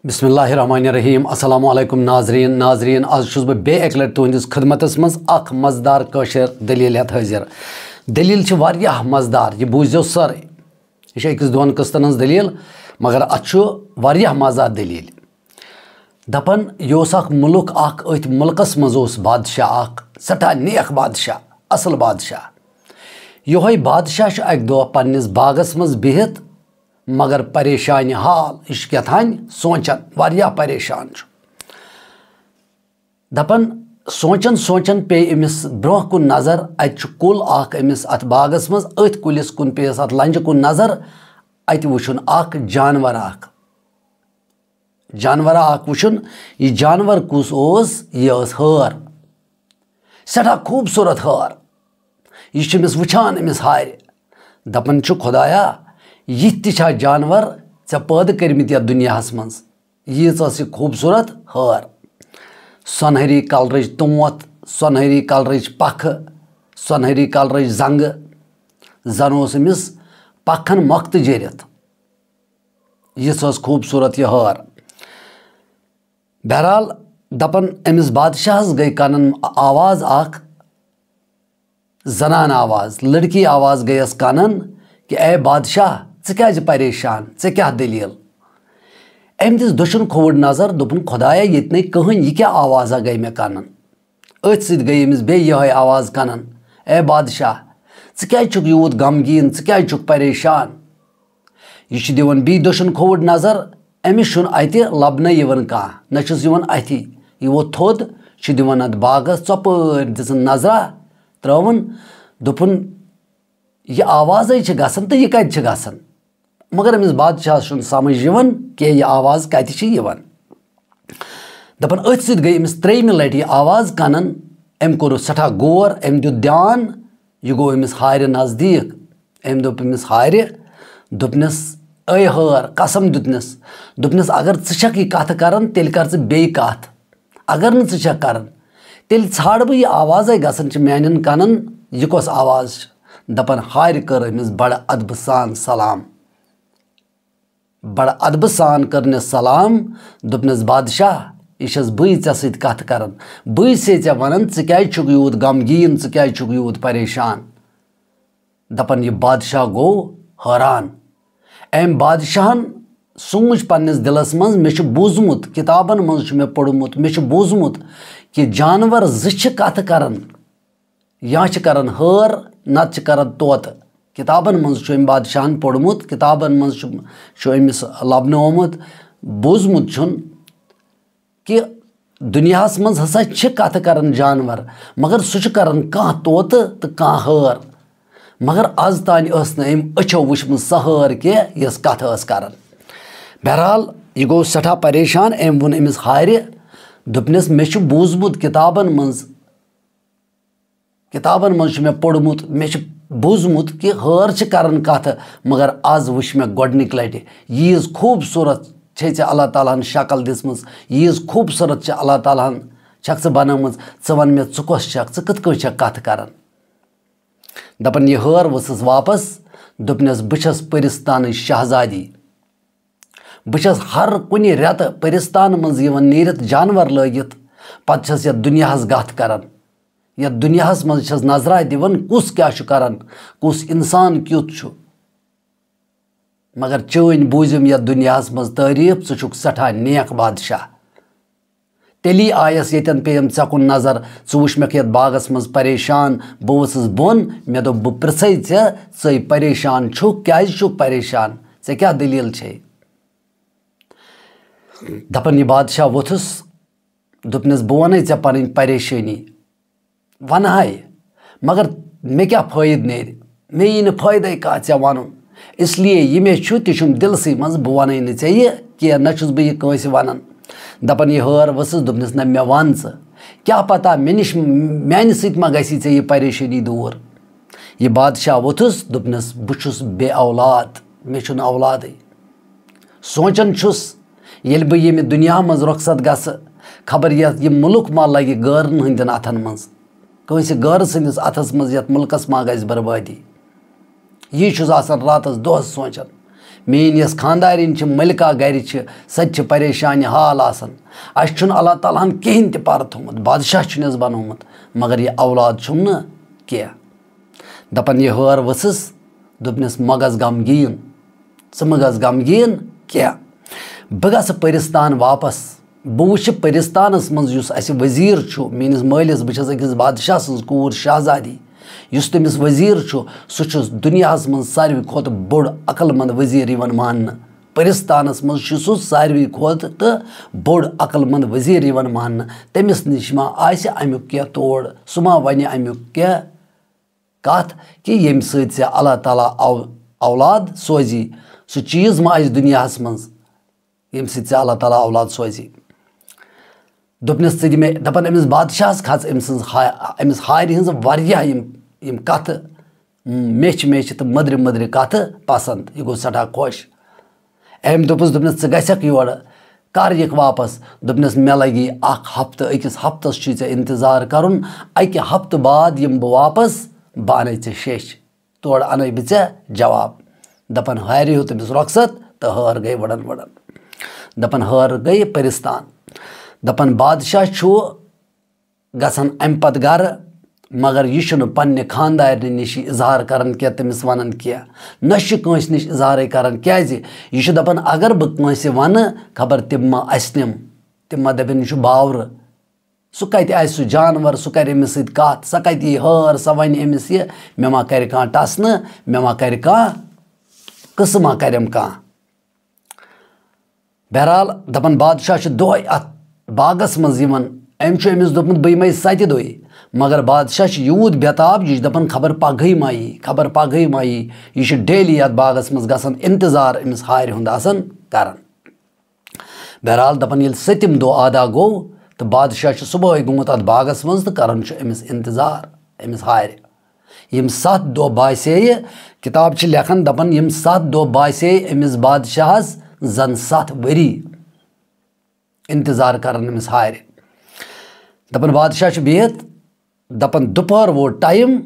बिस्मिल्लाहिर्रहमानिर्रहीम अस्सलामु अलैकुम नाजरीन आज छुस बह बे एक लट तुहंदिस खिदमतस मज अख मज़ेदार कशर दलील हेत हाजिर। दलील छ वारियाह मज़ेदार, यह बूझो सर, यह अकिस दोन किस्तन हज दलील मगर अच्छु वारियाह मज़ेदार दलील। दपन यह अख मुल्क अख अथ मुल्कस मज बादशाह अख सठा नेक बादशाह असल बादशाह। योहे बादशाह अक दो पन्निस बागस मज बिहित मगर परेशान हाल यह कथान सोचन वारियाह परेशान। दपन सोचन सोचन पे अमिस ब्रोह कुन नजर अत कुल अख अमिस अत बागस मज अथ कुलिस कुन पेस अत लंज कुन नजर अत वुचुन अख जानवर अख वुचुन। यह जानवर कुस ओस, यह हर सठा खूबसूरत हर। यह अमिस वुचान अमिस हार दपन खुदाया यह ता जानवर ऐ पैदा कर्मित यथ दुनियाहस मज, यीच खूबसूरत हर। सोनहरी कलरच तोत, सोनहरी कलरच पख, सोनहरी कलरच जंग, जन ओस अमिस पखन मख्त जरित, यीच खूबसूरत यह हर। बहरहाल दपन अमिस बादशाहस गई कानन आवाज अख, जनान आवाज, लड़की आवाज गयस कानन कि ए बादशाह चे क्या परेशान, चे क्या दलील। अम दिस दुशन खोवड़ नजर दोपन खुदाया ये नहीं कहन, यह क्या आवाजा गई मे कानन। अथ सत गई अमिस बे यह आवाज कानन, ए बादशाह चे क्या यूत गमगीन, चे क्या परेशान। यह दिवन बी दुशन खोवड़ नजर, अमिस अत लबन कह न अथी, यह वो थोद दिवन अत बागस चौपर दिन नजरा त्रवन दोपन यह आवाज गसन तो यह कत गसन। मगर अमिस बादशाह समझ कि यह आवाज कत दपन अथ सत गई अमिस त्रेयमि लट यह आवाज कानन। अम कोर सठा गौर, अम दुत ध्यान, यह गो अमिस हार नजदीक। अम दोप अमिस हार दोपनस ऐ हर कसम दोपनस अगर षक यह कथ कर तेल कर बे कथ, अगर न षक कर तेल छाड़ बह यह आवाज गसन मान कानन यह कस आवाज। दपन हार कर अमिस बड़ अदब सान सलाम, बड़ अदब सान कर सलाम। दोपनस बादशाह यह बी ऐ सत कथ कर, बी से वन चे क्या यूत गमगीन, चे क्या यूत परेशान। दपन यह बादशाह गो हैरान। अम बादशाहन सूझ पन्निस दिलस मज मे बूजमुत, किताबन मज मे पोड़मुत, मे बूजमुत कि जानवर ज कथ कर, या कर हर नत कर तोत। किताबन मज बादशाहन पोड़मुत, किताबन मज अमिस लबन आमुत, बूजमुत कि दुनियाहस मज हसा कथ कर जानवर मगर सह कर कह तोत तो कह हर। मगर आज तान अम अचो वुचम सह हर कि यस कथ कर। बहरहाल यह गो सठा परेशान। अम वोन अमिस हार दोपनस मे बूजमुत किताबन मज मे पोड़मुत, मे बूजमुत कि हर कर कथ मगर आज वुच मे गोडनिक लट यीज खूबसूरत छे अल्लाह ताला हन शक्ल दिसमज, यीज खूबसूरत छे अल्लाह ताला हन छक बनमज, च वन मे च कस छक, च कत कथ कर। दपन यह हर वसस वापस दोपनस बस परिस्तान शहजादी, बस हर कुन रेत परिस्तान मज नीरत जानवर लगित पत यथ दुनियाहस गथ कर, यथ दुनियाहस मज नजरा दिवन कुस क्या कर, कुस इंसान क्युत छु। मगर चन बूजिम यथ दुनियाहस मज तारीफ, च सठा नेक बादशाह। तेली आयस यन पेम कुन नजर, वुच मे यथ बागस मज परेशान, बह वसस बोन, मे दोप बह पृछे चे परेशान छुक, क्या छुक परेशान, चे क्या दलील छे। दपन यह बादशाह वोथुस दोपनस बह वन ऐ पन परेशानी वन हाय, मगर मे क्या फायद नेर, मे यी न फायदे कह ऐ वन, इसलिए यह मे तुम दिलसै मज बह वन ने कह न बह यह वन। दपन यह हर वसस दोपनस न मे वन क्या पता मे निश मान सत मा गसी यह परेशानी दूर। यह बादशाह वोथुस दोपनस बहु बे औलाद, मे औलाद। सोचन ये बह ये दुनिया मज रुखसत गस खबर यह मुल्क मा लगे गैरन हंदन अथन मज, कंस गैर सन्दस अथस मज, यथ मुल्कस मा गस बर्बादी। यह रातस दोहस सोचन मेन यस खानदारिन मलिका गर सच परेशान हाल आसन अस अल्लाह ताला हन कहें पर थोमुत बादशाह बनोमुत मगर यह औलाद छुम न क्या दपन यह हर वसस दोपनस मगज गमगीन च मगज गमगीन क्या बह गस परिस्तान वापस बह वुच परिस्तानस मज वजीर मेनिस मालिस बस अकिस बादशाह सज कूर शहजादी युस तमिस वजीर सह दुनिया मज सारवी खोत बोड़ अकलमंद वजीर मान परिस्तानस मज सारवी खोत तो बोड़ अकलमंद वजीर मान तमिस निश मा अमुक क्या तोड़ सह मा वन अमुक क्या कथ कि यम से अल्लाह ताला औलाद सोजी सह चीज़ मा दुनिया मज यम से अल्लाह ताला औलाद सोजी दोपनस दी मे दपन अमिस बादशाह खच अमिस हारि हज वारियाह यम कथ मेच मेच तो मदर मदर कथ पसंद यह गो सठा खुश अम दोपस दोपनस गसक योर कर यक वापस दोपनस मे लगी अख हफ्त अकिस हफ्तस इंतजार करुन अकि हफ्त बाद यम बह वापस बह अन शेश तोड़ अन बह जवाब दपन हारि हो तमिस रुखसत तो हर गई वड़न वड़न दपन हर गई परिस्तान दपन बादशाह गसन अम पत गर मगर यह पन्ने खानदार निश इजहार करन क्या तमिस वन क्या नश निश इजहार करन क्या यह दपन अगर बह कंस वन खबर तिम मा असनिम तिम मा दपन यह बावर सह कत सह जानवर सह कर अमिस सत कत सह कत हर सह वन अमिस यह मे मा कर टसन मे मा कर कस मा करम कह बहरहाल दपन बादशाह दोह अत बागस मज अमिस दोपमुत बह यिमे 7 दोह मगर बादशाह यूत बेताब यह दपन खबर पगह मा यह डेली अत बागस मज गसन इंतजार अमिस हारि हुंद आसन करन बहरहाल दपन ये 7th दोह आदा गो तो बादशाह सुबह गोमुत अत बागस मज तो करन अमिस इंतजार अमिस हारि यम 7 दोह बासे किताब लेखन दपन यम 7 दोह बासे अमिस बादशाह जन 7 वरी इंतजार करन अमिस हारि दपन बादशाह बिहत दपन दोपहर वो टाइम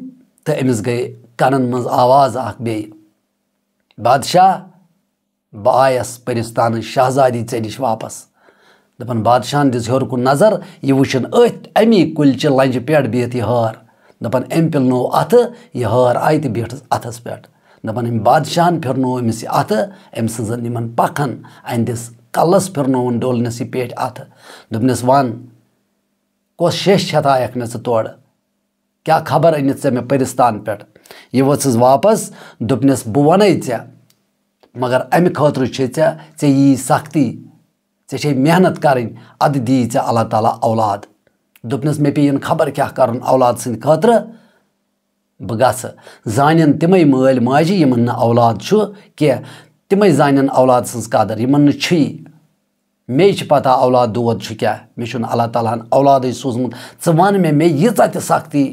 तो अमिस गई कनन मज आवाज अख बे बादशाह बह आयस परिस्तान शहजादी ऐ निश वापस दपन बादशाह दिस हर कुन नजर यह वुचन अमी कुलचि लंज पे बिहत यह हर दपन अम पिलनो अथ यह हर आई तो बिहट अथस पे दपन अम बादशाह फिरनो अमिस अथ अम सजन पखन अहंदिस कलस फिरनोन डोलनस यह पेट अथ दोपनस वन कस शेष छथायक मे तोड़ क्या खबर अनित से मे परिस्तान पे यह वस वापस दोपनस बह वन मगर अमि खतर ऐ यी सख्ती ऐ मेहनत करें अद दी अल्लाह ताला औलाद दोपनस मे पे खबर क्या कर औलाद सद खतर बह गस जान तिमे माल माजि यमन न औलाद कह तिमे जान औलाद सज कदर यमन मे पता औलाद दोद क्या मे अल्लाह ताला हन औलाद सोजमुत वन मे यीचा त सख्ती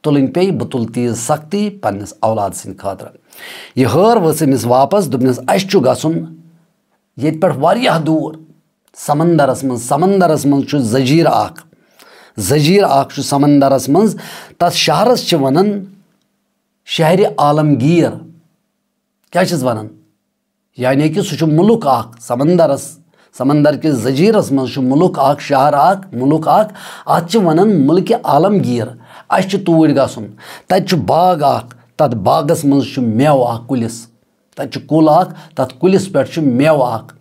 तुलन पे बह तुल तीज सख्ती पन्नस औलाद सद खतर यह हर वस अमिस वापस दोपनस अस गसुन ये पे वारियाह दूर समंदरस मज जजीर अख समंदरस मज तथ शहरस वनन शहर आलमगीर क्या वनन यानी कि सह मुल्क अख समंदर के जजीरस मज मुल्क अख शहर अख मुल्क अख अत वनन मुल्क आलमगीर अस तूर गसुन तत बाग अख तथ बागस मज मेव अख कुलिस तत कुल अख तथ कुलिस पे मेव अख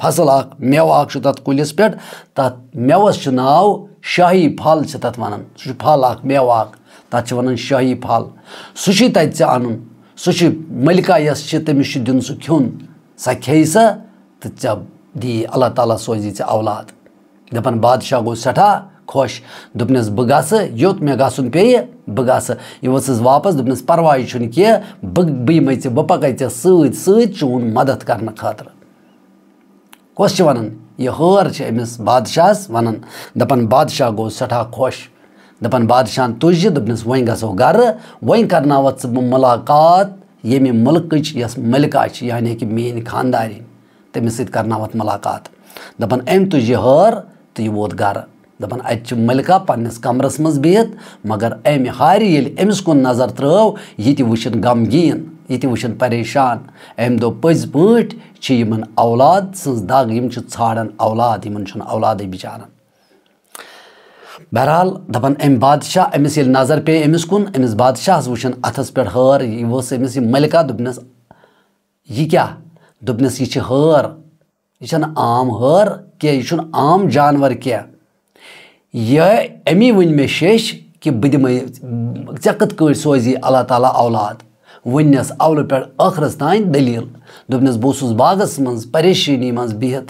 फसल अख मेव अख तथ कुलिस पे तथ मेवस नाव शाही फल तथ वन सह फल अख मेव अख तथ वन शाही फल सह तत अन सह मलिका यस तमिस दिन सह खुन सह खे सा तो दी अल्लाह ताला सोजी औलाद दपन बादशाह गो सठा खुश दोपनस बह गस योत मे गसन पे बह गस यह वसस वापस दोपनस परवाह कह बह यिमे बह पकै सत चून मदद करने खतर कस वन यह हर अमिस बादशाह वन दपन बादशाह गो सठा खुश दपन बादशाह तुज दोपनस वन गसो गर वन करनावत बह मुलाकात येमि मुल्क यस मलिका यानी कि मेन खानदारी तमिस सत करनावत मुलाकात दपन अम तुज यह हर तो यह वोत गर दपन अत मलिका पन्नस कमरस मज बिहत मगर अमि हारि ये अमिस कुन नजर त्रव ये वुचन गमगीन यह वुचन परेशान अम दो पज पे यमन औलाद सज दग यम ाड़न औलाद यमन औलाद बिचारन। बहरहाल दपन अम बादशाह अमिस ये नजर पे अमिस कुन अमिस बादशाह वुचन अथस पे हर यह अमिस मलिका दोपनस यह क्या दोपनस यह हर यह आम हर क्या यह आम जानवर क्या यह अमी वन मे शेष कि बह दिम ऐ कत सोजी अल्लाह ताला औलाद वनस अवल पे ٲखरस तान दलील दोपनस बहुत बागस मज परेशानी मज बिहत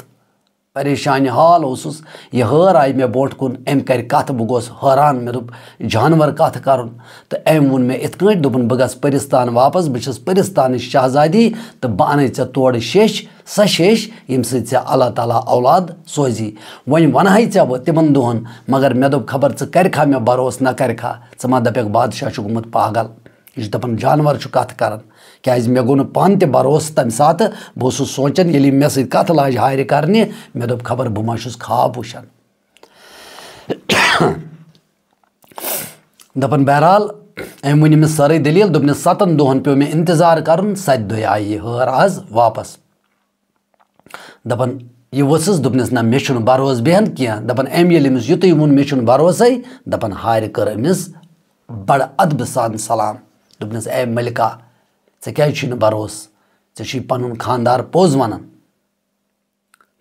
परेशान हाल ओसुस यह हर आई मे बोट कुन अम कर कत बह गोस हैरान मे दोप जानवर कत कर तो अम वोन मे इत दोपन बह गस परिस्तान वापस बस परिस्तान शहजादी तो बह अन ऐ तोड़ शेष स शेष यम से अल्लाह ताला औलाद सोजी वन वनह ऐ बह तिमन दोहन मगर मे दोप खबर च करखा मे भरोस न करखा च मा दपक बादशाह गुमुत पागल यह दपन जानवर कत कर क्या मे गो पान ते भरोस तम सात बह सोचान ये मे सत कत लाज हार करने मे दोप खबर बह मा ख्वाब वुचान दपन बहरहाल अम वन अमिस सारे दलील दोपनस 7 दोहन पे मे इंतजार कर 7 दह आई यह हर आज वापस दपन यह वसस दोपनस ना मे भरोस बेहन क्या दपन अम ये अमिस युत वोन मे भरोस दपन हार कर अमिस बड़ अदब सान सलाम दोपनस ए मलिका ऐ क्या भरोस ऐ पन खानदार पोज वन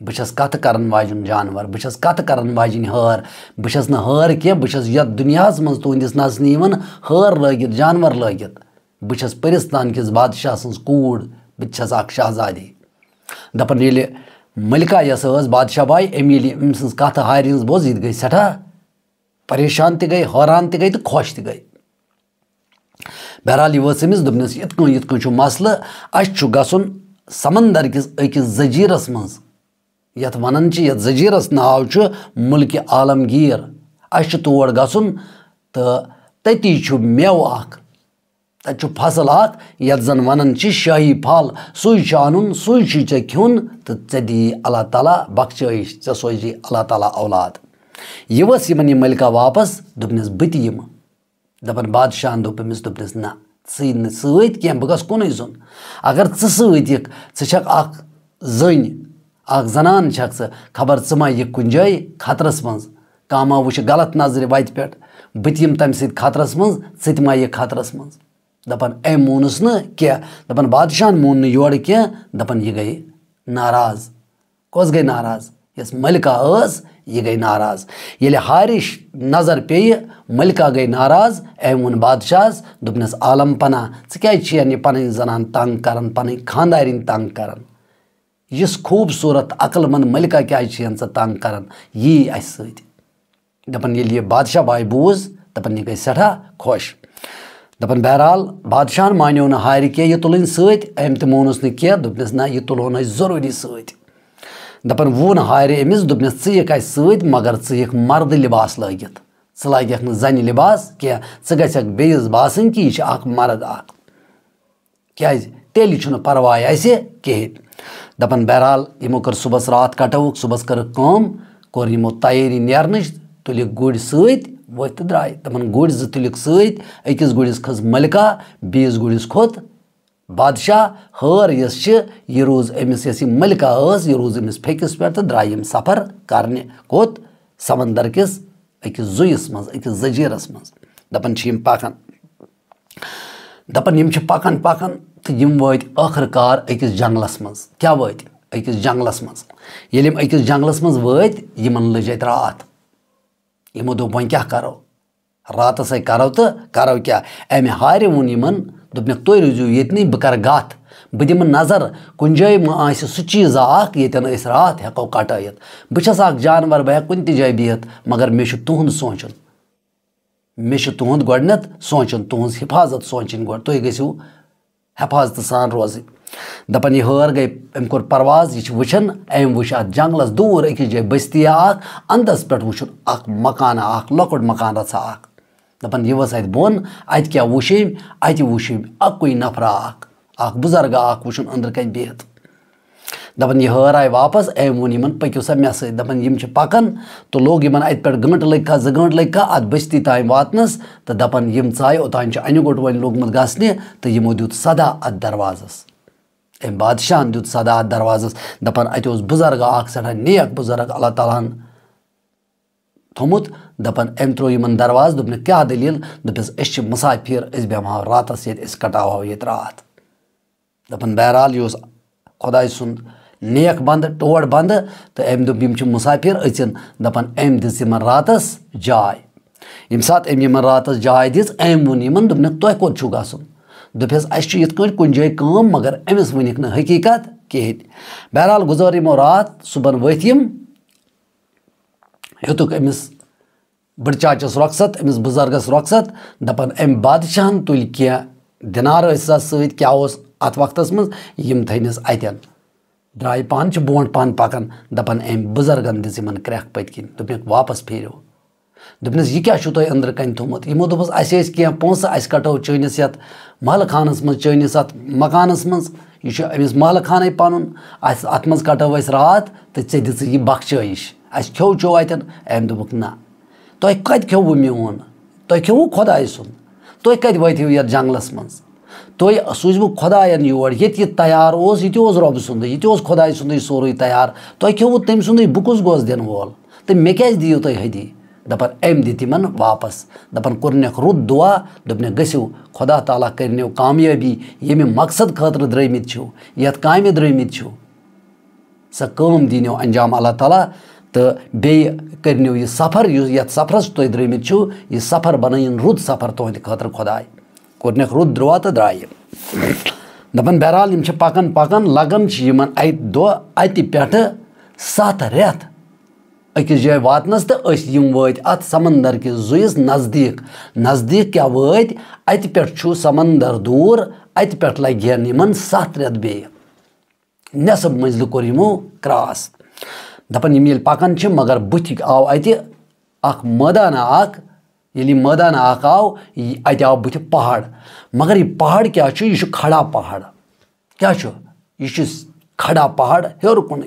बस कत कर वाजन जानवर बस कत कर वाजन हर बस न हर क्या बस ये दुनिया मज तुंदिस नजन हर लगित जानवर लगित बस परिस्तान किस बादशाह सज कूड़ बस शहजादी दपन ये मलिका यस बादशाह बाई अम अम सज कत हार बोज यह गई सठा परेशान त गई हैरान त गई तो खुश त गई। बहरहाल यह अमिस दोपनस यथ मसल अस गसन समंदर किस अकिस जजीरस मज यथ वन यथ जजीरस नाव मुल्क आलमगीर अस तोड़ गसन तो तती मेव तत फसल यथ जन वन शाही फल सुई अन सुई ऐ खुन तो ऐ दी अल्लाह ताला बख्शिश ऐ सोजी अल्लाह ताला औलाद यह यमन मलिका वापस दोपनस बह तम दपन बादशाह दोप अमिस दोपनस ना सत क्या बह गस कुन जुन अगर षक जन जनान छक खबर मा यह कुन जाए खतरस मज कह मा वुच गलत नजर वत पे बह तम तम सत खतरस मज षत मा यह खतरस मज दपन अम मोनस न क्या दपन बादशाह मोन योर क्या दपन यह गई नाराज कस गई नाराज यस मलिका यह गई नाराज ये हारिश नजर पे मलिका गई नाराज अम वोन बादशाह दोपनस आलम पना क्या पन जनान तंग कर पन खानदारिन तंग कर इस खूबसूरत अक्लमंद मलिका क्या तंग कर यी अस दपन ये बादशाह बाई बूज दपन यह गई सठा खुश दपन बहरहाल बादशाह मानो न हार क्या यह तुलन सम त मोनस न दोपनस ना यह तुलोन जरूरी सत दपन वोन हार अमिस दोपनस सत मगर क मर्द लिबास लगित लाग न जन लिबास क्या गस बेस बासन कि यह मर्द क्या तेल परवाह कहें दपन बहरहाल यमो कर सुबह रात कटवुक सुबह कर यमो तैयारी नेरन तुल गुड़ सत वथ तो द्राय तमन गुड़ तुलिक सत अकिस गुड़िस खज मलिका बीस गुड़िस खोत बादशाह हर यह रोज अमिस यस मलिका यह रोज अमिस फेकिस पे तो द्राय यम सफर करने कोत समंदर किस अकिस जुइस मज अकिस जजीरस मज दपन पकन दपन यम पकन पकन तो यम वत आखिरकार अकिस जंगलस मज क्या वत अकिस जंगलस मज ये अकिस जंगलस मज वत यमन लज अत रात यमो दोप वन क्या करो रात से करो तो करो क्या अमे हार वोन यमन दोपन तुम रोजो ये बह कर गत बह दिम नजर कुन जाए मा सह चीज़ येन रात हेको कटत बह जानवर बह कुन जाए बिहत मगर मे तुंद सोचन मे तुंद गोडनथ सोचन तुज हिफाजत सोचन गो तुम गो हिफाजत सान रोज दपन यह हर गई अम कोर परवाज यह वुचन अम वुच अत जंगलस दूर अकिस जाए बस्तिया अंदस पे वुचन मकान लकुट मकान रचा दपन यह वस अत बोन अत क्या वुचम अत वुचम अकुई नफरा बुजुर्ग वुचन अंदर कन बिहत दपन यह हर आए वापस एम वोन यमन पक्यो सा मे सत दपन यम पकन तो लोग यमन अत पे गंट लग 2 गंट लग अत बस्ती तान वातनस तो दपन यम चाय ओतान अन गोट वन लोगमुत गसने तो यमो दुत सदा अत दरवाजस अम बादशाह दुत सदा अत दरवाजस दपन अत बुजुर्ग सड़ा नेक बुजुर्ग अल्लाह ताला थोमुत दपन अम त्रो यमन दरवाज दोपन क्या दलील दोपस मुसाफिर बेमो रातस ये कटावो ये रात दपन बहरहाल यह खुदा सुंद नेक बंद टोड़ बंद तो अम दोप यम मुसाफिर अचन दपन अम दिस यमन रातस जाय यम सात अम यमन रातस जाय दिस अम वोन यमन दोपन तुह कोत छु गसुन दोपस अस ये कुन जाय काम मगर अमिस वनिक न हकीकत कहें बहरहाल गुजर यमो रात सुबह वथ यम हेतुक अमिस बड़ चाचस रुखसत अमिस बुजुर्गस रुखसत दपन अम बादशाहन तुल क्या दिनार सत क्या अत वक्त मज यम थनिस अतन द्राय पान बोट पान पकन दपन अम बुजुर्गन दिस यमन क्रैक पत किन दोपन वापस फेरो दोपनस यह क्या तुह अंदर कन थोमुत यमो दोपस अस पोस अस कटो चनिस ये महल खानस मज चनिस अत मकानस मज यह अमिस महल खान पन अत मज कटो अस रात तो ऐ दिस यह बख्शिश अस खो चो अतन अम दोपक ना तुह कत खेवु मोन तुह खेवु खुदाय सुन तुह कत वथिव ये जंगलस मज तुह सूझबु खुदायन योर ये तैयार ये रब सुंद ये खुदाय सुंद सोरे तैयार तुह खेवु तम सुंद बह कुस गोस दिन वोल तो मे क्या दियो तुह हदी दपन अम दित यमन वापस दपन कर्नक रुत दुआ दोपन गसिव खुदा ताला करनो कामयाबी ये मकसद खतर द्रमित छो यत काम द्रमित छो स काम दीनो अंजाम अल्लाह ताला तो बे करनो यह सफ़र ये सफ़रस तुह द्रमित छो यह सफ़र बनयन रुत सफ़र तुंद खतर खुदाय कर्नक रुत द्रुआ तो द्राय दपन बहरहाल यम पकन पकन लगन यमन अत पे 7 रेत अकिस जाय वातनस तो यम वत अत समंदर किस जुइस नज़दीक नज़दीक क्या वत अत पे समंदर दूर अत पे लगे यमन 7 रेत बे नेसब मंजिल कोर यमो क्रॉस दपन यम पकन मगर बुथ आव अत मैदान ये मैदान आव अत आव बुथ पहाड़ मगर यह पहाड़ क्या यह खड़ा पहाड़ क्या यह खड़ा पहाड़ हेर कुन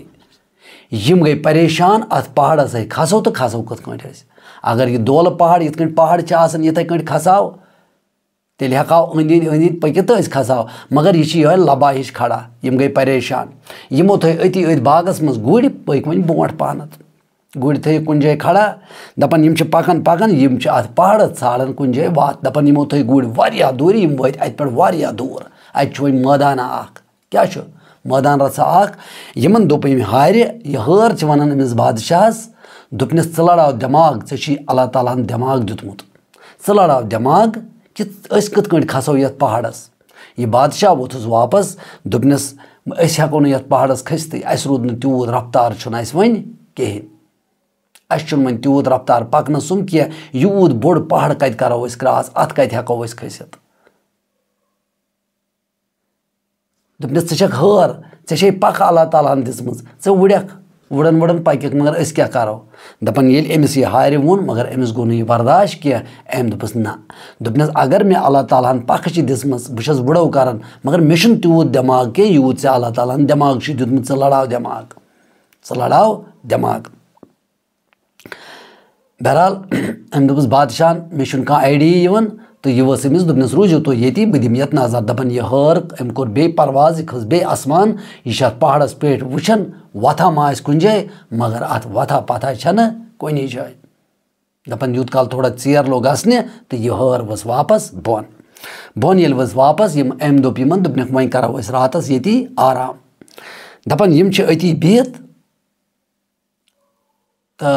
यम गई परेशान अत पहाड़स खसो तो खसो कत अगर यह दोल पहाड़ ये पहाड़ इथे कट खसाव तेल हेको अंद पकित तो खसाव मगर यह लबा हिश खड़ा यम गई परेशान यमो थ अति बागस मज गुड़ पक वन बोट पानत गुड़ थ कुन जाय खड़ा दपन यम पकन पकन यम अत पहाड़ ाड़न कुन जाय वात दपन यमो थ गुड़ वारिया दूर यम वत अत पे वारिया दूर अत वन मैदान क्या मैदान रचा यमन दोप यम हार यह हर वनान अमिस बादशाहस दोपनस च लड़ाव दिमाग ऐ अल्लाह ताला दिमाग दितमुत च लड़ाव दिमाग कि कत खसो ये पहाड़स यह बादशाह वोथुस वापस दोपनस हेको न पहाड़स खसत अस रूद न तूत रफ्तार वन कहें अस वन तूत रफ्तार पकन सुन कह यूत बोड़ पहाड़ कत करो क्रॉस अत कत हेको खसित दोपनस हर ऐ पक अल्लाह ताला दिसम वुड़क वुड़न वुड़न पक मगर अस क्या करो दपन ये अमिस यह हार वोन मगर अमिस गो यह बर्दाश्त कह अम दोपस ना दोपनस अगर मे अल्लाह ताला पक दिसम बस वुड़ो कर मगर मे तूत दिमाग कह यूत ऐ अल्लाह ताला दिमाग दितमुत लड़ाव दिमाग लड़ाव दिमाग बहरहाल अम दोपस बादशाह मे कह आइडिया तो यह अमिस दोपनस रूजो तुम ये बह दिम ये नजर दपन यह हर अम कोर बे परवाज यह खस बे आसमान यह पहाड़स पे वुचन वथा मा कुन जाए मगर अत वथा पथा छन कुन जाए दपन यूत काल थोड़ा चेर लोग गसने तो यह हर वस वापस बोन बोन ये वस वापस यम अम दोप यमन दोपनक वन करो रातस ये आराम दपन यम अति बिहत तो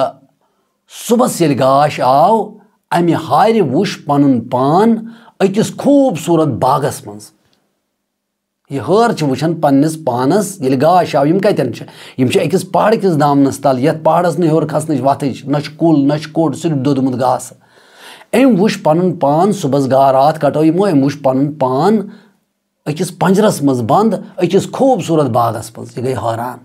सुबह ये गाश आव अमि हार वुश पन पान अकिस खूबसूरत बागस मज यह हर वुचान पन्निस पानस ये गाश आव यम कतन यम अकिस पहाड़ किस दामनस तल ये पहाड़स न खसन वत न कुल न कोड़ सिर्फ दोदमुत घास अम वुश पन पान सुबह गा रात कटो यमो अम वुश पन पान अकिस पंजरस मज बंद अकिस खूबसूरत बागस मज यह गई हैरान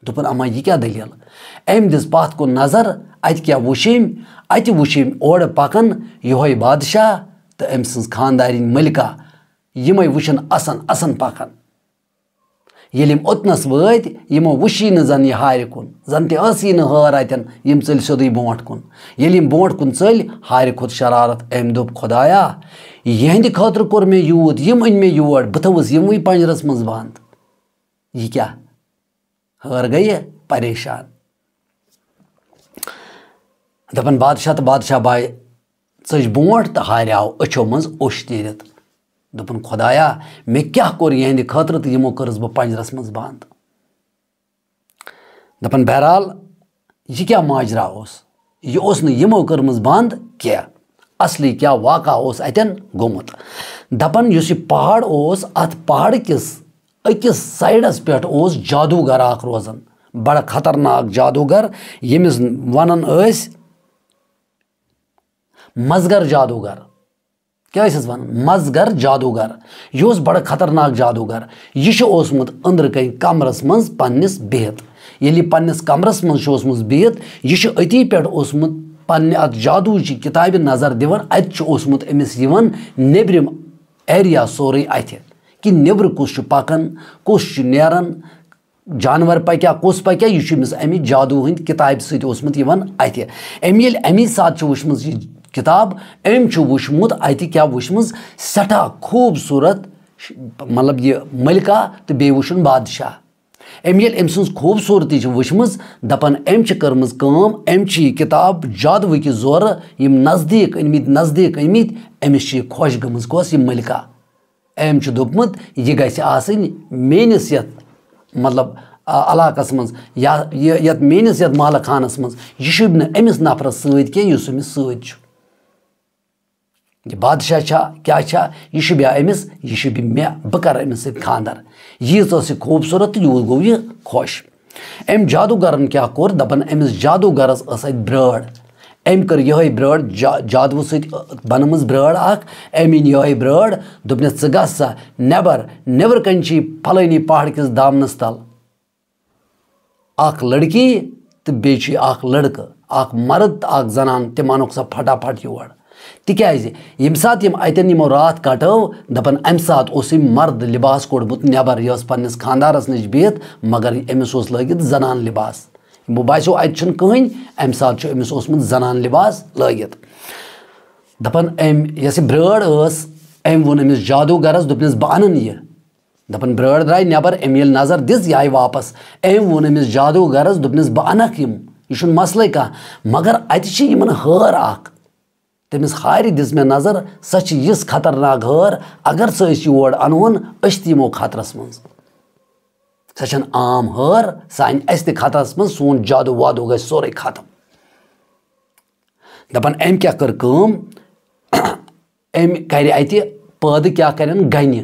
दोपन अमा यह क्या दलील अम दिस पथ को नजर अत क्या वुशिम अत वुशिम ओर पकन यह बादशाह तो अम सज खानदारिन मलिका यम वुचन असन असन पकन येल यम ओतनस वत यमो वुशी न जन यह हार कुन जन तसी न हार अतन यम चल सोदे बोट कुन येल यम बोट कुन चल हार खोत शरारत अम दोप खुदाया यहंद खतर core may यूत Yama on may your बह थवस यमुई पंजरस मज बंद यह क्या हार गई परेशान दपन बादशाह तो बादशाह बाय चज बोट तो हारियाव अच्छो मज ओश तीरत दोपन खुदाया मे क्या कोर यहंद खतर तो यमो करस बह पंजरस मज बंद दपन बहरहाल यह क्या माजरा यह यमो करमज बंद क्या असली क्या वाक़ा अतन गोमुत दपन युस यह पहाड़ अत पहाड़ किस अकिस साइडस पे जादूगर अख रोजान बड़ा खतरनाक जादूगर यमिस वनान मजगर जादूगर क्या वन मजगर जादूगर यह बड़ा खतरनाक जादूगर यह अंदर कन कमरस मज पन्निस बिहत ये पन्निस कमरस मज बिहत यह अती पे पन्ने अत जादू की किताब नजर दिवन अत अमिस नेब्रिम एरिया सोरे अथ कि नेब्र कुछ पकन कुछ नेरन जानवर पक्या कुस पक्या यह अमिस अमि जादू हंद किताब सत अथ अमी सात वुचम यह किताब अम वुचमुत अत क्या वुचमज सठा खूबसूरत मतलब यह मलिका तो बे वुचन बादशाह अम अम सज खूबसूरती वुचमज दपन अम कर्मज अम किताब जादू कि जोर यम नजदीक अनमित अमिस खुश गमज कस यह मलिका अम दोपमुत यह गि आसन मेनिस यत मतलब अलाकस मज या मेनिस यत महल खानस मज यह शुभ न अमिस नफरस सत कह अमिस सत बादशाह क्या यह शुभ्या अमिस यह शुभ मे बह कर अमिस खानदर यीज खूबसूरत यूत गो यह खुश अम जादूगरन क्या कोर दपन अमिस जादूगरस ब्रड़ अम कर यह ब्रड़ जादू सत बनमज ब्रड़ अख अमिन यह ब्रड़ दोपन च ग सा नेबर कन फलानी पहाड़ किस दामनस तल अख लड़की तो बे लड़क अख मर्द अख जनान तिम अनुक सा फटाफट योर तिकाज यम सात यम अतन यमो रात कटो दपन अम सात मर्द लिबास कोड़मुत नेबर यह पन्निस खानदारस नश बिहत मगर अमिस लगित जनान लिबास यमो बासो अत कहीं अम सात अमिस जनान लिबास लगित दपन अम यस ब्रड़ अम वोन अमिस जादूगरस दोपनस बह अनन यह दपन ब्रड़ द्राय नेबर अम ये नजर दिस यह वापस अम वोन अमिस जादूगरस दोपनस बह अनक यह मसले कह मगर अत हार अख तमिस हार दिस मे नजर सच यिस खतरनाक हार अगर सह योर अनोन तमो खतरस मज सह आम हार सान अस त खतरस मज सोन जादू वादू ग सोरे खत्म दपन अम क्या कर अम कर अत पैद क्या करन गन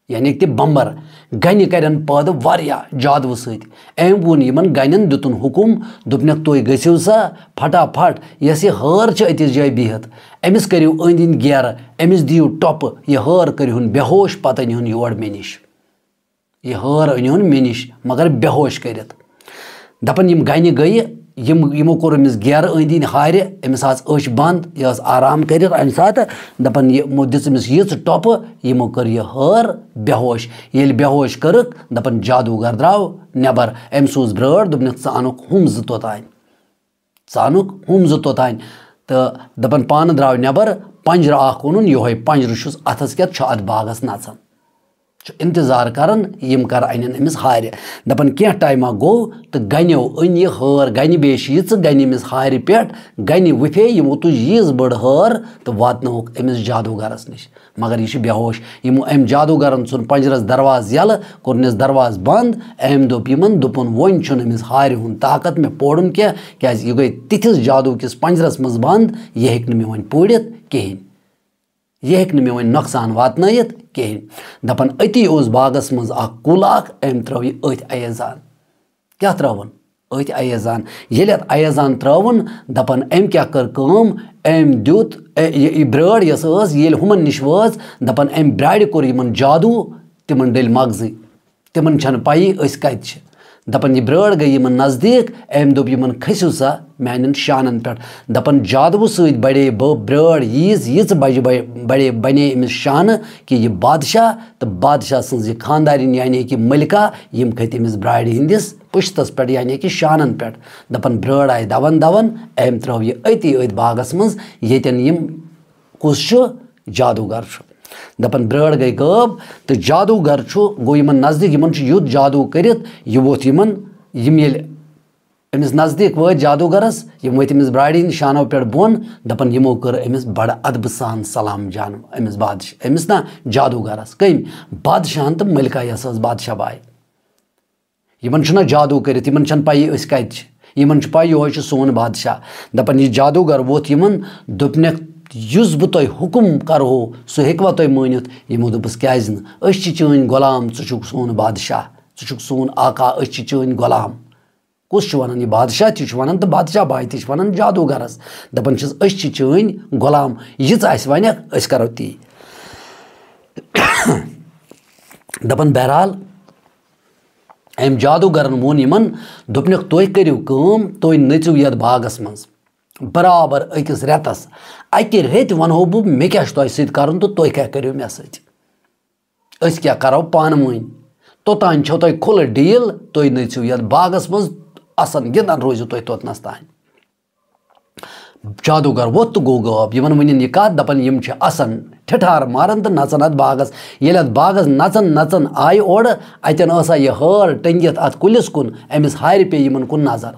यानी कि बम्बर गन करन पैद वारिया जादू सत अम वोन यमन गनन दितुन हुकुम दोपनक तुम गो सा फटाफट यस हार अतिस जाय बिहत अमिस करियो अंद अंद गर अमिस दियो टप यह हार करहुन बेहोश पत अनहुन योर मे निश यह हार अनहुन मे निश मगर बेहोश करित दपन यम गन गई यमो कोर अमिस गर अंद अंद हार अमिस अच बंद यह आराम कर अम सात दपन यमो दिस यीज टप यमो कर यह हार बेहोश ये बेहोश कर दपन जादूगर द्राव नेबर अम सोज ब्रड़ दोपन च अनुक हम ज तोतान च अनुक हम ज तोतान तो दपन पान द्राव नेबर पंजर अख ओनुन यह पंजर अथस क्या अत बागस नचान इंतजार करन यम कर अन अमिस हार दपन क्या टाइमा गो तो गनो अन यह हार गन बे गन अमिस हार पे गन वफे यमो तुज यीज बड़ हार तो वातनोक अमिस जादूगरस निश मगर यह बेहोश यमो अम जादूगरन चुन पंजरस दरवाज यल कोरनिस दरवाज बंद अम दोप यमन दोपन वन छुन अमिस हार हुन ताकत मे पोड़न क्या यह गई तिथिस जादू किस पंजरस मज बंद यह हेक मे वन पोड़ित कहें यह हेक मे वन नुकसान वातनयत कहें दपन अति बागस मज कुल अम त्रो यह अथ अयजान क्या त्रवन अथ अयजान ये अयजान त्रवन दपन अम क्या कर अम दुत ब्रड़ यस ये हुमन निश was दपन um Brar core Yemen जादू तिमन डल मगज तिमन छन पाई अस कत दपन यह ब्रड़ गई यमन नज़दीक अम दोप यमन खसियो सा मान शानन पे दपन जादू सत बड़े ब्रड़ यीज बड़े बने अमिस शान कि यह बादशाह तो बादशाह सज खानदारिन यानी कि मलिका यम खत अमिस ब्राड़ हंदिस पुश्तस पे यानी कि शानन पे दपन ब्रड़ आय दवन दवन अम त्रो यह अति अत बागस मज येतन यम कुस जादूगर दपन ब्रड़ गई गब तो जादूगर गो यमन नज़दीक यमन युद्ध जादू करित यह वोत यमन अमिस नज़दीक वो जादूगरस यम वत अमिस ब्राड़ी शानो पे बोन दपन यमो कर अमिस बड़ अदब सान सलाम जान अमिस बादशाह अमिस ना जादूगरस कम बादशाहन तो मलिका यस बादशाह बाय यमन छुना जादू करित यमन छन पाई अस कत यमन छ पाई यो सोन बादशाह दपन यह जादूगर वोत यमन दोपने युस बह तुह हुकुम करो सह हेकवा तुह मानित यमो दोपस क्या चन गुलाम षुक सोन बादशाह षुक सोन आका अस चन गुलाम कुछ वन यह बादशाह तह वन तो बादशाह बाय तह वन जादूगरस दपन अस चन गुलाम यीज वन अस करो ती दपन बहरहाल अम जादूगरन वोन यमन दोपनक तुह करियो काम तुह नचु यथ बागस मज बराबर अकिस रेतस अकि रेत वनो बह मे क्या तुह सत करन तो तुह क्या करियो मे सत अस क्या करो पान वन तोतान छो तुह खुल डील तुह नचु यथ बागस मज असन गिंदन रोजो तुह तोतनस तान जादूगर वोत गो गब यमन वन यह कत दपन यम असन ठिठार मारन तो नचन अत बागस ये अत बागस नचन नचन आय ओर अतन यह हार टंगित अत कुलिस कुन अमिस हार पे यमन कुन नजर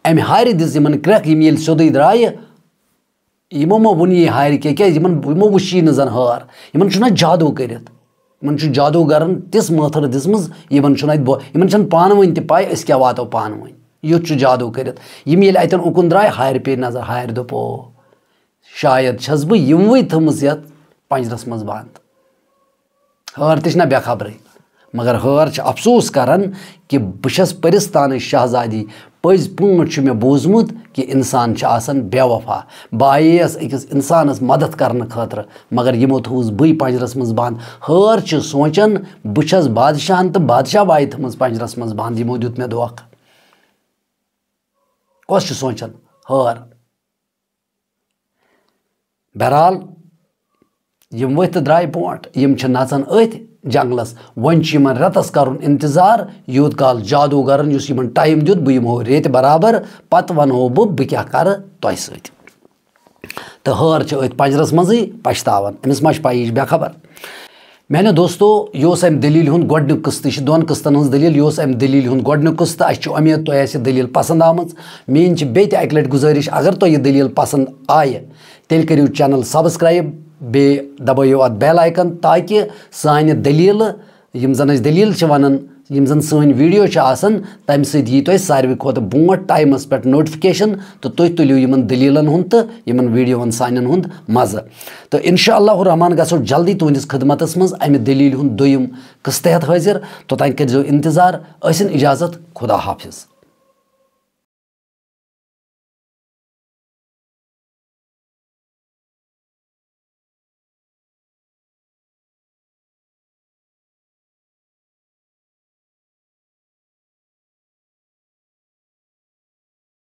अमि हार दिस यमन क्रैक यम ये सोद द्राय यमो मो वन यह हार क्या यमो वुशी न जन हार यमन छुना जादू करित यमन जादूगरन तिस मथर दिसमज यमन पान वन तह पाय अस क्या वातो पान वन युथ जादू करित यम ये अतन उकुन द्राय हार पे नजर हार दोपो शायद छस बह यमवे थमस यथ पंजरस मज बंद हार तह बेखबर मगर हार अफसोस करान कि बस परिस्तान शहजादी पज पे मे बोजमुत कि इंसान आसान बेवफा बायस अकिस इंसानस मदद करने खतर मगर यमो थोस बी पंजरस मज बंद हार सोचान बस बादशाहन तो बादशाह बाय थमस पंजरस मज बंद यमो दुत मे धोख कस सोचान हार बहरहाल यम वथ द्राय बोट यम नचन अथ जंगलस वन रतस कर इंतजार यूत काल जादूगरन युस यमन टाइम दुत बह यमो रेत बराबर पत वनो बह क्या कर तुह सत तो हार अथ पंजरस मज पछतावन अमिस मा पाई बेखबर मैंने दोस्तों यह अम दलील हुंद गोडनिक किस्त यह दोन किस्तन हज दलील यह अम दलील हुंद गोडनिक किस्त अस उम्मीद तुह आसि दलील पसंद आमज मेन बे अक लट गुजारिश अगर तुह यह दलील पसंद आय तेल करियो चैनल सब्सक्राइब बे दबाइयो अत बेल आइकन ताकि सान दलील यम जन दलील वनान यम जन सन वीडियो तम सही तुह सारे खुद बोट टाइमस पे नोटिफिकेशन तो तुह तुलियो यमन दलीलन हुंद तो यमन वीडियोन सान हुंद मज़ तो इंशाअल्लाह रहमान गो जल्दी तुहंदिस खिदमतस मज अमि दलील हुंद दोयम किस्त हाजिर तोतान करियो इंतजार असिन इजाजत खुदा हाफिज।